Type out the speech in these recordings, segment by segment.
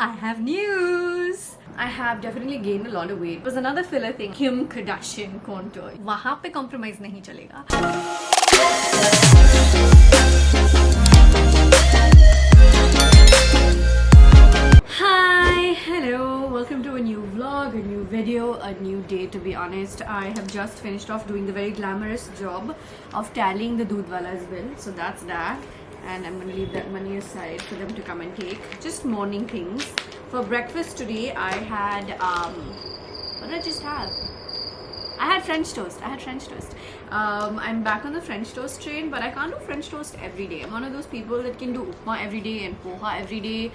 I have news. I have definitely gained a lot of weight. It was another filler thing. Kim Kardashian contour. वहाँ पे compromise नहीं चलेगा. Hi, hello, welcome to a new vlog, a new video, a new day. To be honest, I have just finished off doing the very glamorous job of tallying the doodhwala's bill. So that's that. And I'm going to leave that money aside for them to come and take. Just morning things. For breakfast today, I had, what did I just have? I had French toast. I'm back on the French toast train, but I can't do French toast every day. I'm one of those people that can do upma every day and poha every day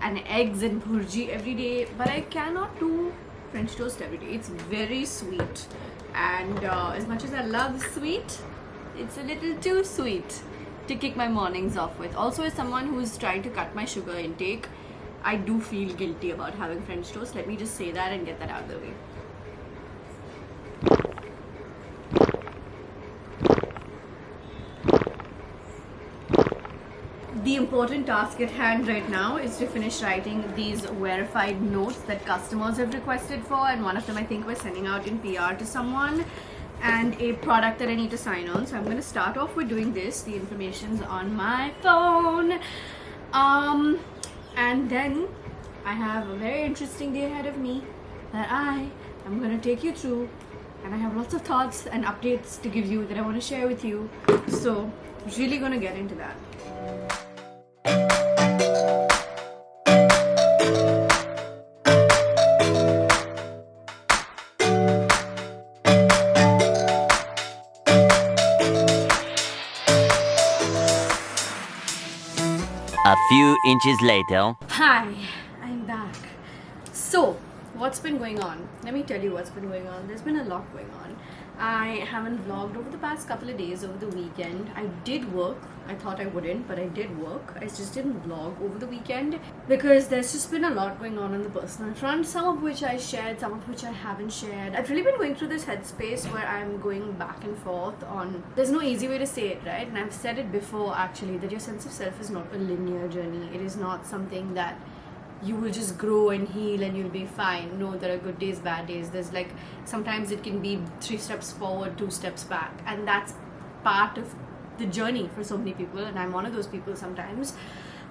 and eggs and bhurji every day, but I cannot do French toast every day. It's very sweet, and as much as I love sweet, it's a little too sweet to kick my mornings off with. Also, as someone who's trying to cut my sugar intake, I do feel guilty about having French toast. Let me just say that and get that out of the way. The important task at hand right now is to finish writing these verified notes that customers have requested for, and one of them I think we're sending out in PR to someone, and a product that I need to sign on. So I'm going to start off with doing this. The information's on my phone. And then I have a very interesting day ahead of me that I am going to take you through, and I have lots of thoughts and updates to give you that I want to share with you. So really going to get into that. A few inches later. Hi, I'm back. So, what's been going on? Let me tell you what's been going on. There's been a lot going on. I haven't vlogged over the past couple of days over the weekend. I did work. I thought I wouldn't, but I did work. I just didn't vlog over the weekend because there's just been a lot going on the personal front, some of which I shared, some of which I haven't shared. I've really been going through this headspace where I'm going back and forth on, there's no easy way to say it, right? And I've said it before actually, that your sense of self is not a linear journey. It is not something that you will just grow and heal and you'll be fine. No, there are good days, bad days. There's like, sometimes it can be 3 steps forward, 2 steps back, and that's part of the journey for so many people, and I'm one of those people sometimes.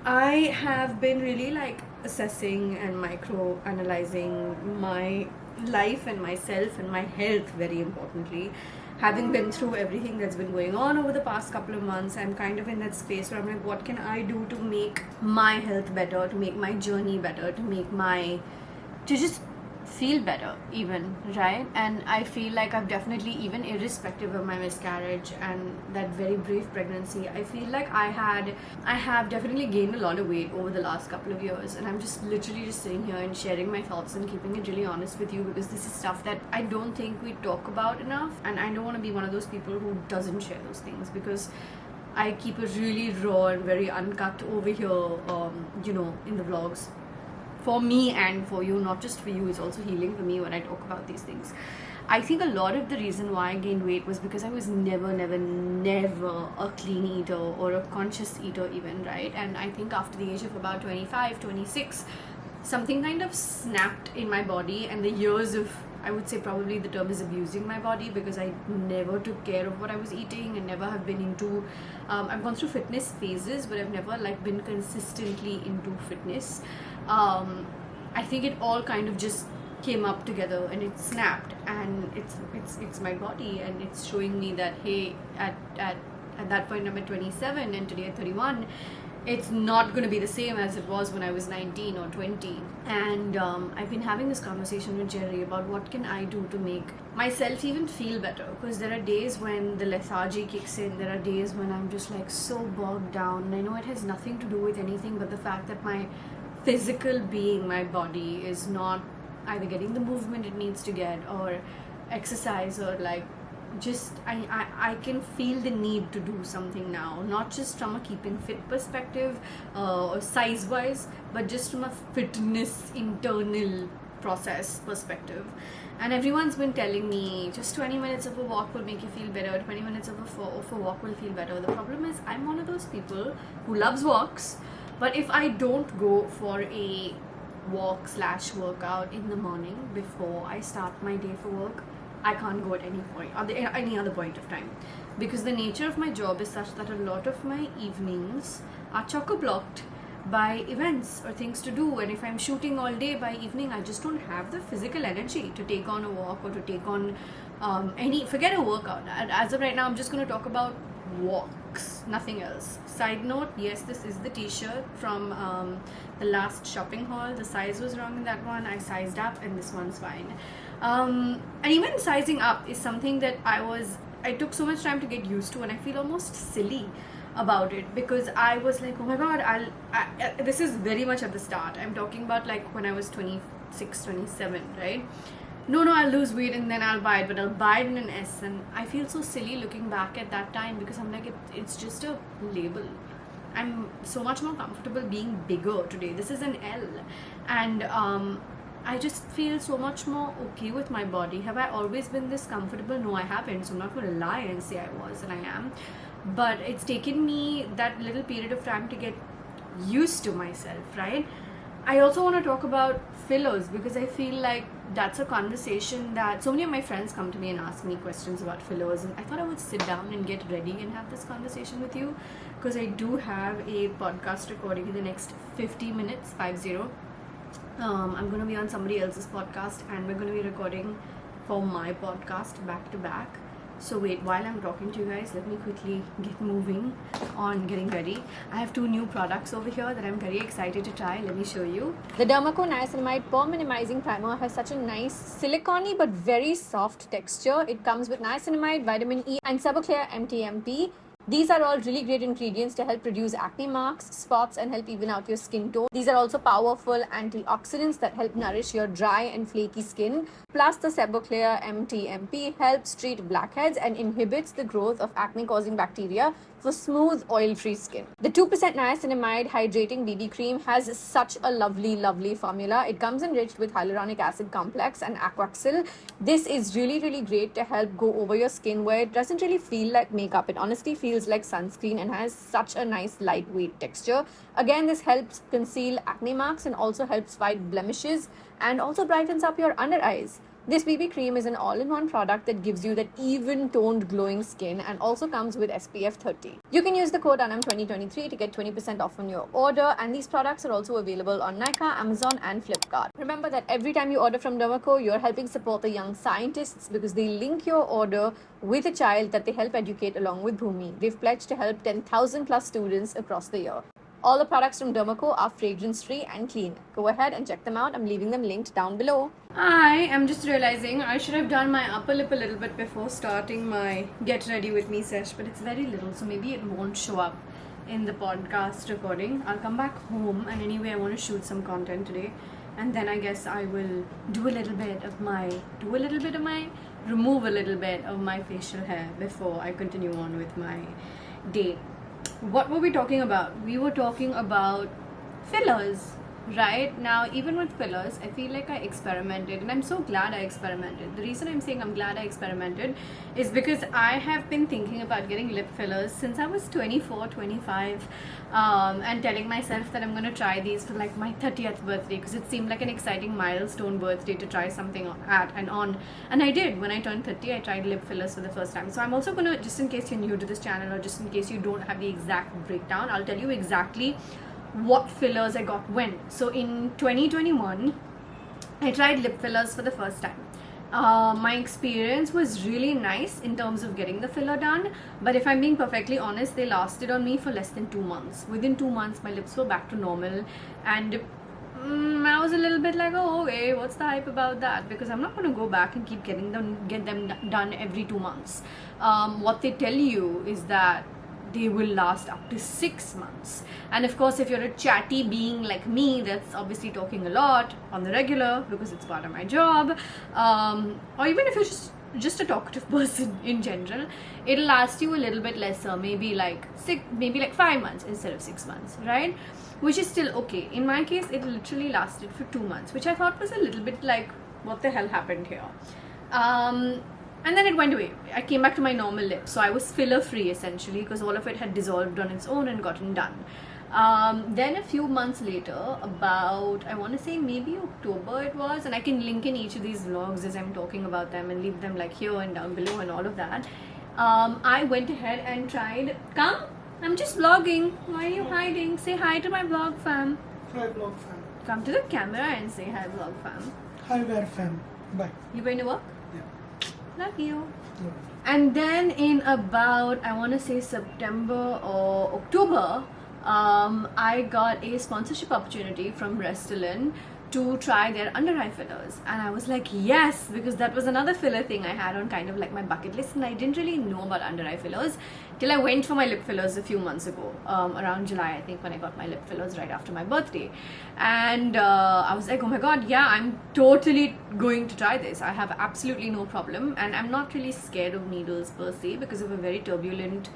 I have been really like assessing and micro analyzing my life and myself and my health, very importantly. Having been through everything that's been going on over the past couple of months, I'm kind of in that space where I'm like, what can I do to make my health better, to make my journey better, to just feel better even, right? And I feel like I've definitely, even irrespective of my miscarriage and that very brief pregnancy, I feel like I have definitely gained a lot of weight over the last couple of years, and I'm just literally just sitting here and sharing my thoughts and keeping it really honest with you, because this is stuff that I don't think we talk about enough, and I don't want to be one of those people who doesn't share those things, because I keep it really raw and very uncut over here, in the vlogs. For me and for you, not just for you, it's also healing for me when I talk about these things. I think a lot of the reason why I gained weight was because I was never a clean eater or a conscious eater even, right? And I think after the age of about 25, 26, something kind of snapped in my body, and the years of, I would say probably the term is abusing my body, because I never took care of what I was eating and never have been into, I've gone through fitness phases, but I've never like been consistently into fitness. I think it all kind of just came up together and it snapped, and it's my body, and it's showing me that, hey, at that point I'm at 27 and today at 31, it's not going to be the same as it was when I was 19 or 20. And I've been having this conversation with Jerry about what can I do to make myself even feel better, because there are days when the lethargy kicks in. There are days when I'm just like so bogged down, and I know it has nothing to do with anything but the fact that my physical being, my body, is not either getting the movement it needs to get, or exercise, or like just I can feel the need to do something now, not just from a keeping fit perspective or size wise, but just from a fitness internal process perspective. And everyone's been telling me just 20 minutes of a walk will make you feel better, 20 minutes of a walk will feel better. The problem is I'm one of those people who loves walks, but if I don't go for a walk/workout in the morning before I start my day for work. I can't go at any point or any other point of time, because the nature of my job is such that a lot of my evenings are chock-a-blocked by events or things to do, and if I'm shooting all day, by evening I just don't have the physical energy to take on a walk or to take on forget a workout. As of right now, I'm just going to talk about walks, nothing else. Side note, yes, this is the t-shirt from the last shopping haul. The size was wrong in that one. I sized up and this one's fine. And even sizing up is something that I took so much time to get used to, and I feel almost silly about it, because I was like, oh my god, this is very much at the start. I'm talking about like when I was 26, 27, right? No, I'll lose weight and then I'll buy it, but I'll buy it in an S, and I feel so silly looking back at that time, because I'm like, it's just a label. I'm so much more comfortable being bigger today. This is an L, and I just feel so much more okay with my body. Have I always been this comfortable? No, I haven't, so I'm not going to lie and say I was, and I am. But it's taken me that little period of time to get used to myself, right? I also want to talk about fillers, because I feel like that's a conversation that so many of my friends come to me and ask me questions about fillers, and I thought I would sit down and get ready and have this conversation with you, because I do have a podcast recording in the next 50 minutes, 50. I'm going to be on somebody else's podcast, and we're going to be recording for my podcast back to back. So wait, while I'm talking to you guys, let me quickly get moving on getting ready. I have 2 new products over here that I'm very excited to try. Let me show you. The Dermaco Niacinamide Pore Minimizing Primer has such a nice silicone-y but very soft texture. It comes with niacinamide, vitamin E and Seboclear MTMP. These are all really great ingredients to help reduce acne marks, spots, and help even out your skin tone. These are also powerful antioxidants that help nourish your dry and flaky skin. Plus, the Seboclear MTMP helps treat blackheads and inhibits the growth of acne-causing bacteria for smooth, oil-free skin. The 2% niacinamide hydrating BB cream has such a lovely formula. It comes enriched with hyaluronic acid complex and aquaxyl. This is really great to help go over your skin where it doesn't really feel like makeup. It honestly feels like sunscreen and has such a nice lightweight texture. Again, this helps conceal acne marks and also helps fight blemishes and also brightens up your under eyes. This BB cream is an all-in-one product that gives you that even-toned glowing skin and also comes with SPF 30. You can use the code Aanam2023 to get 20% off on your order, and these products are also available on Nykaa, Amazon and Flipkart. Remember that every time you order from Dermaco, you're helping support the young scientists, because they link your order with a child that they help educate along with Bhumi. They've pledged to help 10,000 plus students across the year. All the products from Dermaco are fragrance-free and clean. Go ahead and check them out. I'm leaving them linked down below. I am just realizing I should have done my upper lip a little bit before starting my Get Ready With Me sesh, but it's very little, so maybe it won't show up in the podcast recording. I'll come back home, and anyway, I want to shoot some content today, and then I guess I will remove a little bit of my facial hair before I continue on with my day. What were we talking about? We were talking about fillers, right? Now, even with fillers, I feel like I experimented, and I'm so glad I experimented. The reason I'm saying I'm glad I experimented is because I have been thinking about getting lip fillers since I was 24, 25, and telling myself that I'm going to try these for like my 30th birthday, because it seemed like an exciting milestone birthday to try something at and on. And I did. When I turned 30, I tried lip fillers for the first time. So I'm also going to, just in case you're new to this channel or just in case you don't have the exact breakdown, I'll tell you exactly what fillers I got when. So in 2021, I tried lip fillers for the first time. My experience was really nice in terms of getting the filler done, but if I'm being perfectly honest, they lasted on me for less than 2 months. Within 2 months, my lips were back to normal, and I was a little bit like, oh, okay, what's the hype about that? Because I'm not going to go back and keep get them done every 2 months. What they tell you is that they will last up to 6 months. And of course, if you're a chatty being like me, that's obviously talking a lot on the regular because it's part of my job, or even if you're just a talkative person in general, it'll last you a little bit lesser, maybe like 5 months instead of 6 months, right? Which is still okay. In my case, it literally lasted for 2 months, which I thought was a little bit like, what the hell happened here? And then it went away. I came back to my normal lip. So I was filler free essentially, because all of it had dissolved on its own and gotten done. Then a few months later, about I want to say maybe October it was, and I can link in each of these vlogs as I'm talking about them and leave them like here and down below and all of that. I went ahead and tried. Come, I'm just vlogging. Why are you hiding? Say hi to my vlog fam. Hi vlog fam. Come to the camera and say hi vlog fam. Hi where fam. Bye. You going to work? Yeah. Love you. Yeah. And then in about I want to say September or October, I got a sponsorship opportunity from Restylane to try their under eye fillers, and I was like yes, because that was another filler thing I had on kind of like my bucket list, and I didn't really know about under eye fillers till I went for my lip fillers a few months ago, around July I think, when I got my lip fillers right after my birthday. And I was like, oh my god, yeah, I'm totally going to try this. I have absolutely no problem, and I'm not really scared of needles per se because of a very turbulent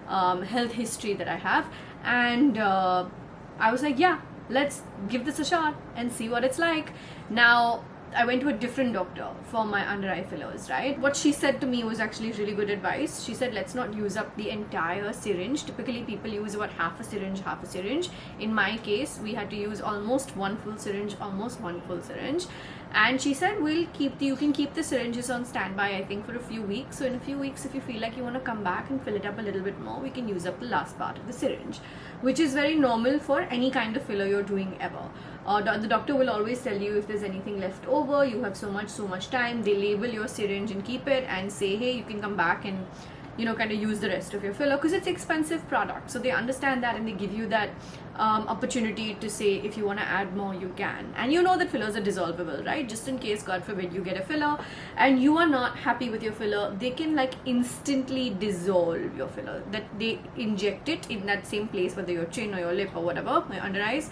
health history that I have. And I was like, yeah, let's give this a shot and see what it's like. Now, I went to a different doctor for my under eye fillers, right? What she said to me was actually really good advice. She said, let's not use up the entire syringe. Typically, people use about half a syringe. In my case, we had to use almost one full syringe. And she said, you can keep the syringes on standby, I think, for a few weeks. So in a few weeks, if you feel like you want to come back and fill it up a little bit more, we can use up the last part of the syringe, which is very normal for any kind of filler you're doing ever. The doctor will always tell you if there's anything left over, you have so much time. They label your syringe and keep it and say, hey, you can come back and kind of use the rest of your filler, because it's expensive product. So they understand that, and they give you that opportunity to say if you want to add more, you can. And you know that fillers are dissolvable, right? Just in case, God forbid, you get a filler and you are not happy with your filler, they can like instantly dissolve your filler. That they inject it in that same place, whether your chin or your lip or whatever, your under eyes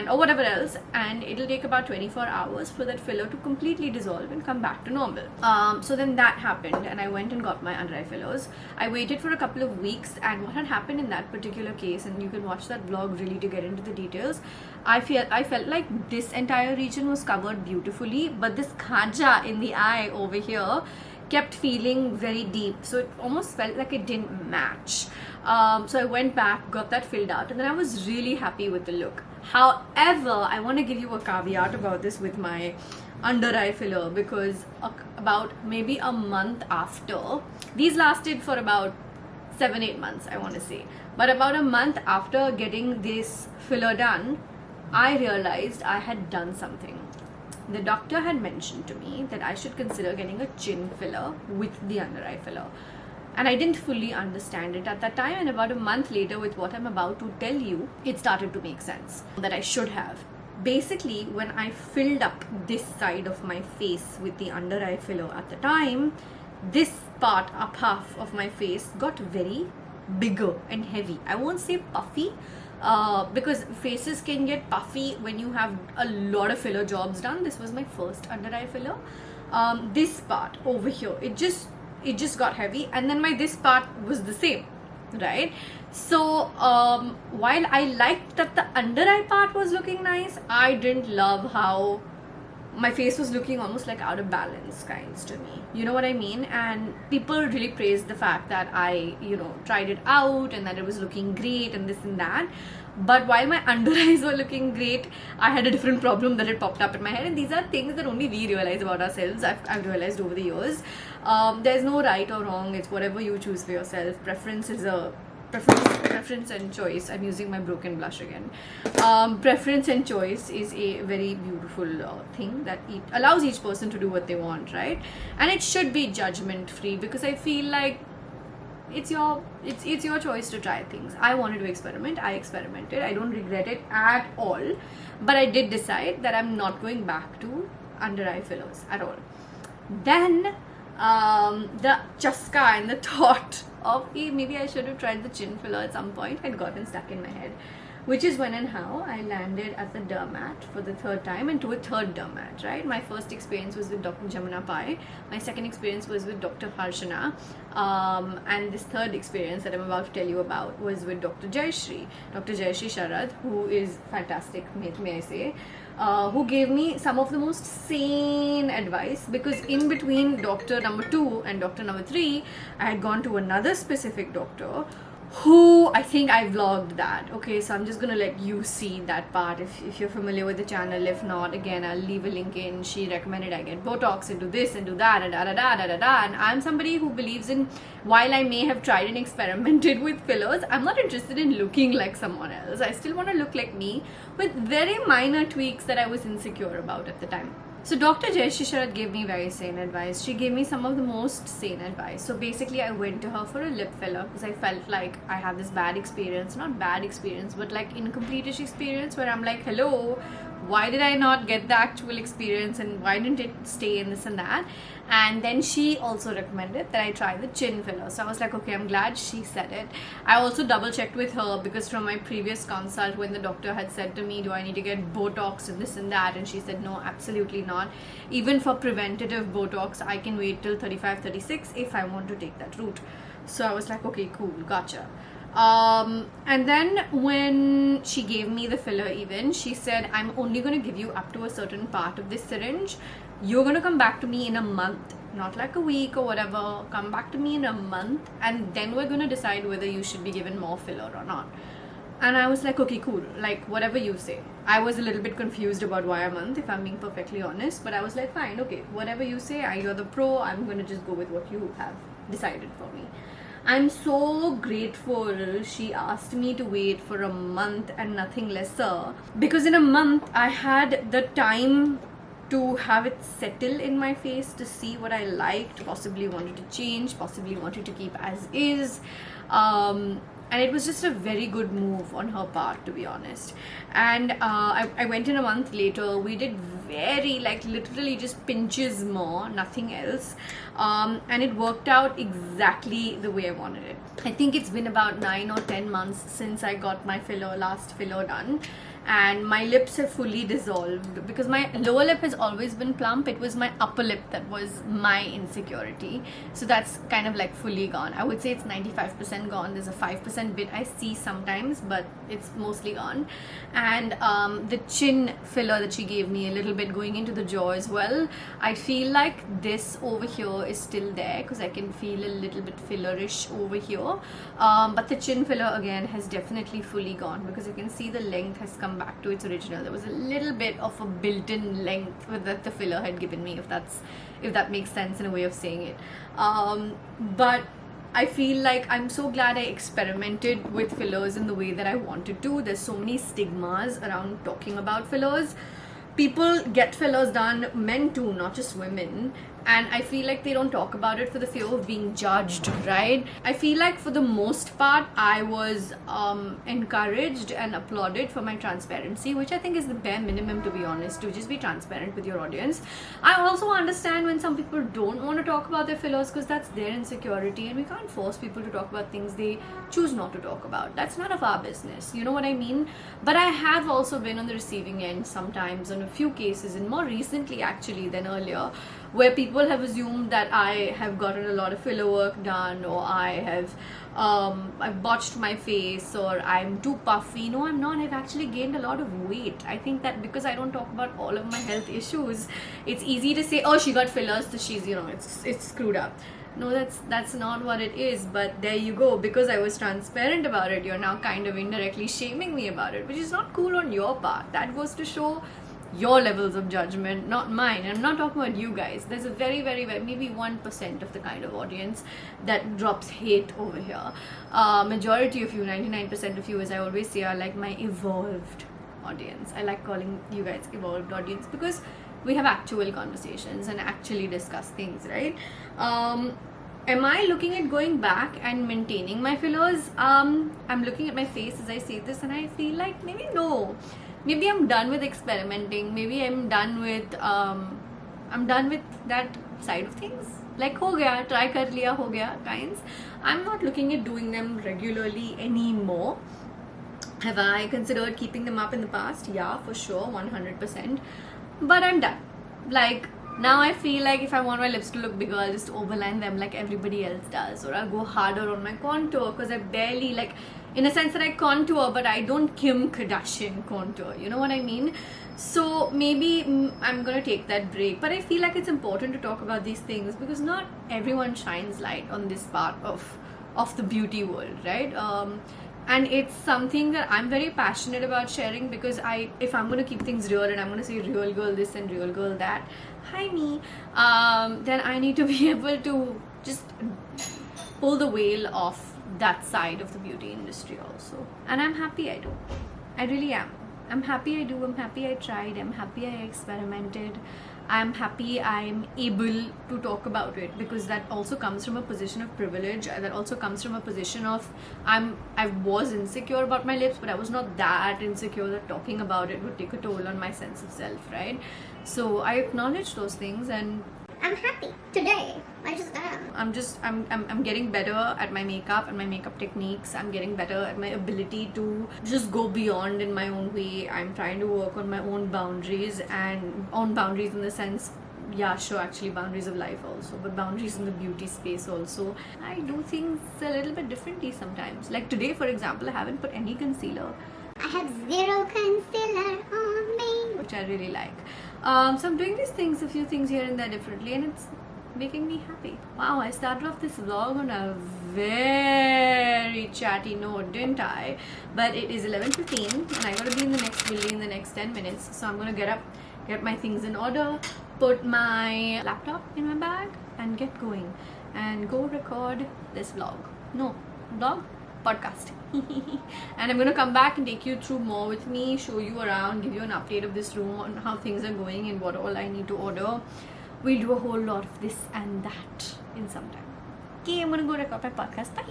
or whatever else, and it'll take about 24 hours for that filler to completely dissolve and come back to normal. So then that happened, and I went and got my under eye fillers. I waited for a couple of weeks, and what had happened in that particular case, and you can watch that vlog really to get into the details, I felt like this entire region was covered beautifully, but this khaja in the eye over here kept feeling very deep, so it almost felt like it didn't match. So I went back, got that filled out, and then I was really happy with the look. However, I want to give you a caveat about this with my under eye filler, because about maybe a month after, these lasted for about 7-8 months, I want to say, but about a month after getting this filler done, I realized I had done something. The doctor had mentioned to me that I should consider getting a chin filler with the under eye filler, and I didn't fully understand it at that time. And about a month later, with what I'm about to tell you, it started to make sense that I should have. Basically, when I filled up this side of my face with the under eye filler at the time, this part up half of my face got very bigger and heavy. I won't say puffy, because faces can get puffy when you have a lot of filler jobs done. This was my first under eye filler. This part over here, it just got heavy, and then this part was the same, right? So while I liked that the under eye part was looking nice, I didn't love how my face was looking almost like out of balance kinds to me, you know what I mean? And people really praised the fact that I tried it out and that it was looking great and this and that. But while my under eyes were looking great, I had a different problem that had popped up in my head. And these are things that only we realize about ourselves. I've realized over the years. There's no right or wrong. It's whatever you choose for yourself. Preference is a preference and choice. I'm using my broken blush again. Preference and choice is a very beautiful thing that allows each person to do what they want, right? And it should be judgment free, because I feel like it's your choice to try things. I wanted to experiment. I experimented. I don't regret it at all, but I did decide that I'm not going back to under eye fillers at all. Then the chaska and the thought of maybe I should have tried the chin filler at some point had gotten stuck in my head, which is when and how I landed at the dermat for the third time and to a third dermat, right? My first experience was with Dr. Jamuna Pai. My second experience was with Dr. Harshana. And this third experience that I'm about to tell you about was with Dr. Jayashree Sharad, who is fantastic, may I say, who gave me some of the most sane advice, because in between doctor number 2 and doctor number 3, I had gone to another specific doctor who I think I vlogged that. Okay, so I'm just gonna let you see that part if you're familiar with the channel. If not, again, I'll leave a link in. She recommended I get Botox and do this and do that and da da da da da da. And I'm somebody who believes in, while I may have tried and experimented with fillers, I'm not interested in looking like someone else. I still want to look like me with very minor tweaks that I was insecure about at the time. So Dr. Jayashree gave me very sane advice. She gave me some of the most sane advice. So basically I went to her for a lip filler because I felt like I had this bad experience, not bad experience, but like incomplete-ish experience where I'm like, hello, why did I not get the actual experience and why didn't it stay in this and that? And then she also recommended that I try the chin filler. So I was like, okay, I'm glad she said it. I also double checked with her because from my previous consult when the doctor had said to me, do I need to get Botox and this and that? And she said, no, absolutely not. Even for preventative Botox, I can wait till 35, 36 if I want to take that route. So I was like, okay, cool, gotcha. And then when she gave me the filler, even she said, I'm only going to give you up to a certain part of this syringe. You're going to come back to me in a month, not like a week or whatever. Come back to me in a month and then we're going to decide whether you should be given more filler or not. And I was like, okay, cool, like whatever you say. I was a little bit confused about why a month, if I'm being perfectly honest, but I was like, fine, okay, whatever you say, you're the pro, I'm going to just go with what you have decided for me. I'm so grateful she asked me to wait for a month and nothing lesser, because in a month I had the time to have it settle in my face, to see what I liked, possibly wanted to change, possibly wanted to keep as is. And it was just a very good move on her part, to be honest. And I went in a month later. We did very, like literally just pinches more, nothing else. And it worked out exactly the way I wanted it. I think it's been about 9 or 10 months since I got my last filler done. And my lips have fully dissolved because my lower lip has always been plump. It was my upper lip that was my insecurity. So that's kind of like fully gone. I would say it's 95% gone. There's a 5% bit I see sometimes, but it's mostly gone. And the chin filler that she gave me, a little bit going into the jaw as well, I feel like this over here is still there because I can feel a little bit fillerish over here. But the chin filler again has definitely fully gone because you can see the length has come back to its original. There was a little bit of a built-in length that the filler had given me, if that makes sense in a way of saying it. But I feel like I'm so glad I experimented with fillers in the way that I wanted to. There's so many stigmas around talking about fillers. People get fillers done, men too, not just women, and I feel like they don't talk about it for the fear of being judged, right? I feel like for the most part I was encouraged and applauded for my transparency, which I think is the bare minimum, to be honest, to just be transparent with your audience. I also understand when some people don't want to talk about their fillers because that's their insecurity, and we can't force people to talk about things they choose not to talk about. That's none of our business, you know what I mean? But I have also been on the receiving end sometimes on a few cases, and more recently actually than earlier, where people have assumed that I have gotten a lot of filler work done, or I've botched my face, or I'm too puffy. No, I'm not. I've actually gained a lot of weight. I think that because I don't talk about all of my health issues, it's easy to say, oh, she got fillers, so she's, you know, it's screwed up. No, that's not what it is. But there you go, because I was transparent about it, you're now kind of indirectly shaming me about it, which is not cool on your part. That goes to show your levels of judgment, not mine. And I'm not talking about you guys. There's a very, very, very, maybe 1% of the kind of audience that drops hate over here. Majority of you, 99% of you, as I always say, are like my evolved audience. I like calling you guys evolved audience because we have actual conversations and actually discuss things, right? Am I looking at going back and maintaining my fillers? I'm looking at my face as I say this, and I feel like maybe no. Maybe I'm done with experimenting. Maybe I'm done with that side of things. Like, ho gaya, try kar liya, ho gaya kinds. I'm not looking at doing them regularly anymore. Have I considered keeping them up in the past? Yeah, for sure, 100%. But I'm done. Like, now I feel like if I want my lips to look bigger, I'll just overline them like everybody else does, or I'll go harder on my contour because I barely, like, in a sense that I contour, but I don't Kim Kardashian contour, you know what I mean? So maybe I'm gonna take that break, but I feel like it's important to talk about these things because not everyone shines light on this part of of the beauty world, right? And it's something that I'm very passionate about sharing, because if I'm gonna keep things real and I'm gonna say real girl this and real girl that, hi me, then I need to be able to just pull the veil off that side of the beauty industry also. And I'm happy I do. I really am. I'm happy I do. I'm happy I tried. I'm happy I experimented. I'm happy I'm able to talk about it, because that also comes from a position of privilege. That also comes from a position of I was insecure about my lips, but I was not that insecure that talking about it would take a toll on my sense of self, right? So I acknowledge those things, and I'm happy today. I just am. I'm getting better at my makeup and my makeup techniques. I'm getting better at my ability to just go beyond in my own way. I'm trying to work on my own boundaries, and on boundaries in the sense, yeah, sure, actually boundaries of life also, but boundaries in the beauty space also. I do things a little bit differently sometimes. Like today, for example, I haven't put any concealer, I have zero concealer on me. which I really like. So I'm doing these things, a few things here and there differently, and it's making me happy. Wow, I started off this vlog on a very chatty note, didn't I? But it is 11:15 and I gotta be in the next building in the next 10 minutes. So I'm gonna get up, get my things in order, put my laptop in my bag, and get going and go record this vlog. No, vlog? Podcast. And I'm gonna come back and take you through more with me, show you around, give you an update of this room, on how things are going and what all I need to order. We'll do a whole lot of this and that in some time. Okay, I'm gonna go record my podcast. Bye.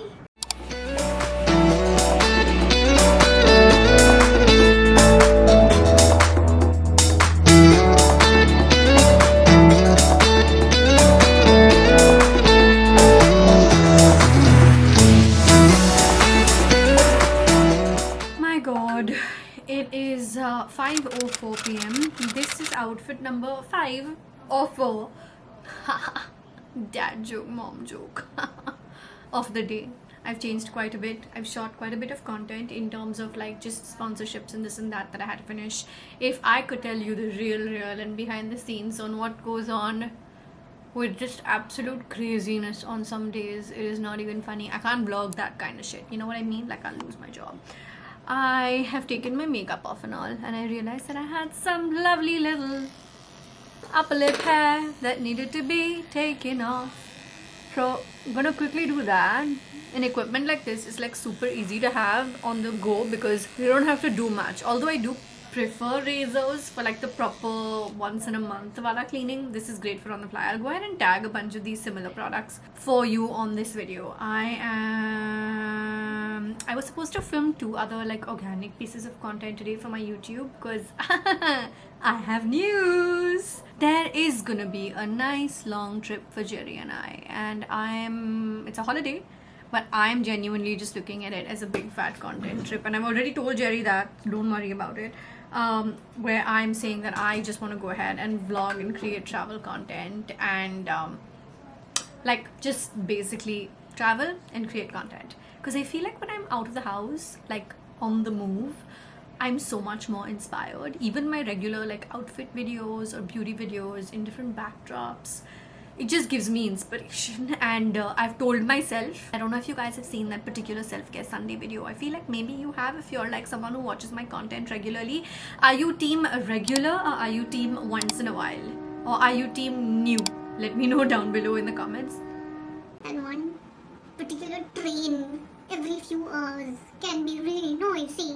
My god, it is 5:04 p.m. This is outfit number 5 or 4. Dad joke, mom joke of the day. I've changed quite a bit. I've shot quite a bit of content in terms of like just sponsorships and this and that I had to finish. If I could tell you the real and behind the scenes on what goes on with just absolute craziness on some days, it is not even funny. I can't vlog that kind of shit. You know what I mean? Like, I'll lose my job. I have taken my makeup off and all, and I realized that I had some lovely little upper lip hair that needed to be taken off. So I'm gonna quickly do that. An equipment like this is like super easy to have on the go, because you don't have to do much. Although I do prefer razors for like the proper once in a month wala cleaning. This is great for on the fly. I'll go ahead and tag a bunch of these similar products for you on this video. I was supposed to film 2 other like organic pieces of content today for my YouTube, because I have news. There is gonna be a nice long trip for Jerry and I, and it's a holiday, but I'm genuinely just looking at it as a big fat content trip, and I've already told Jerry that, don't worry about it, where I'm saying that I just want to go ahead and vlog and create travel content, and like just basically travel and create content, because I feel like when I'm out of the house, like on the move, I'm so much more inspired. Even my regular like outfit videos or beauty videos in different backdrops, it just gives me inspiration. And I've told myself, I don't know if you guys have seen that particular self-care Sunday video. I feel like maybe you have if you're like someone who watches my content regularly. Are you team regular, or are you team once in a while, or are you team new? Let me know down below in the comments. And one particular train every few hours can be really noisy.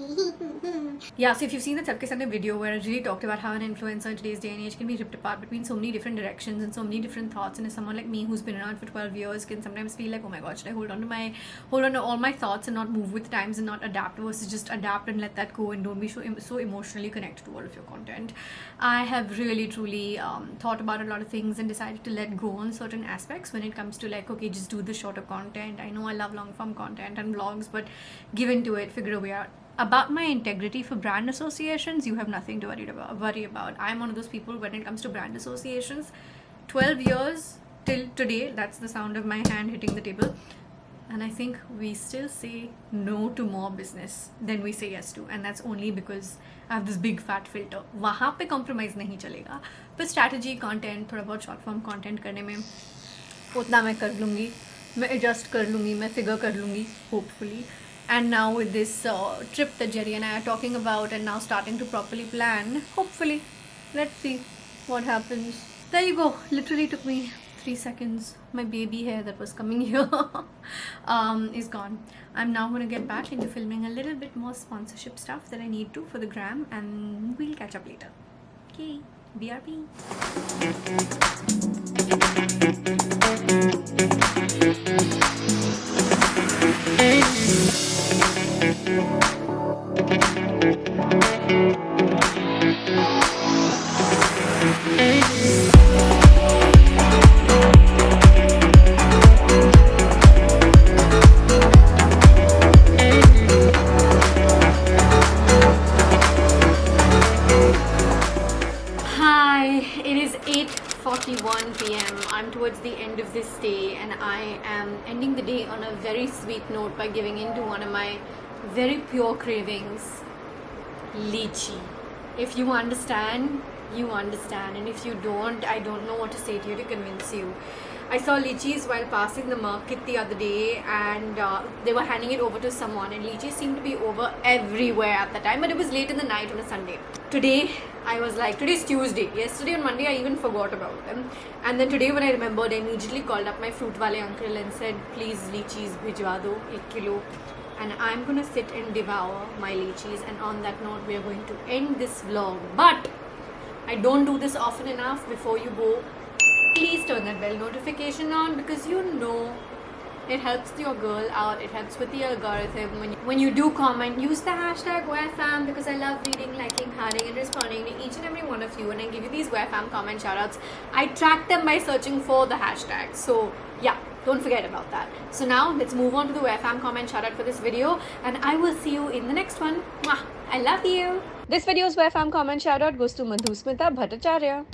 Yeah, so if you've seen the Sabke Sunday video where I really talked about how an influencer in today's day and age can be ripped apart between so many different directions and so many different thoughts, and as someone like me who's been around for 12 years can sometimes feel like, oh my god, should I hold on to all my thoughts and not move with times and not adapt, versus just adapt and let that go and don't be so emotionally connected to all of your content. I have really truly thought about a lot of things and decided to let go on certain aspects when it comes to like, okay, just do the shorter content. I know I love long form content and vlogs, but give into it, figure a way out. About my integrity for brand associations, you have nothing to worry about. I'm one of those people when it comes to brand associations. 12 years till today, that's the sound of my hand hitting the table, and I think we still say no to more business than we say yes to, and that's only because I have this big fat filter. वहाँ पे compromise नहीं चलेगा, पर strategy content, थोड़ा बहुत short form content करने में उतना मैं कर लूँगी. मैं adjust कर लूँगी, मैं figure कर लूँगी, hopefully. And now with this trip that Jerry and I are talking about and now starting to properly plan, hopefully, let's see what happens. There you go. Literally took me 3 seconds. My baby hair that was coming here is gone. I'm now going to get back into filming a little bit more sponsorship stuff that I need to for the gram, and we'll catch up later. Okay, BRB. Hi, it is 8:41 p.m. I'm towards the end of this day and I am ending the day on a very sweet note by giving in to one of my very pure cravings, lychee. If you understand, you understand, and if you don't, I don't know what to say to you to convince you. I saw lychees while passing the market the other day, and they were handing it over to someone, and lychees seemed to be over everywhere at the time, but it was late in the night on a Sunday. Today, I was like, today's Tuesday. Yesterday on Monday, I even forgot about them. And then today when I remembered, I immediately called up my fruit wale uncle and said, please lychees bhijwa do 1 kilo. And I'm gonna sit and devour my lychees. And on that note, we are going to end this vlog. But I don't do this often enough. Before you go, please turn that bell notification on, because you know it helps your girl out. It helps with the algorithm. When you do comment, use the hashtag WearFam, because I love reading, liking, hearting and responding to each and every one of you. And I give you these WearFam comment shoutouts. I track them by searching for the hashtag. So yeah, don't forget about that. So now let's move on to the WearFam comment shoutout for this video, and I will see you in the next one. Mwah! I love you. This video's WearFam comment shoutout goes to Madhusmita Bhattacharya.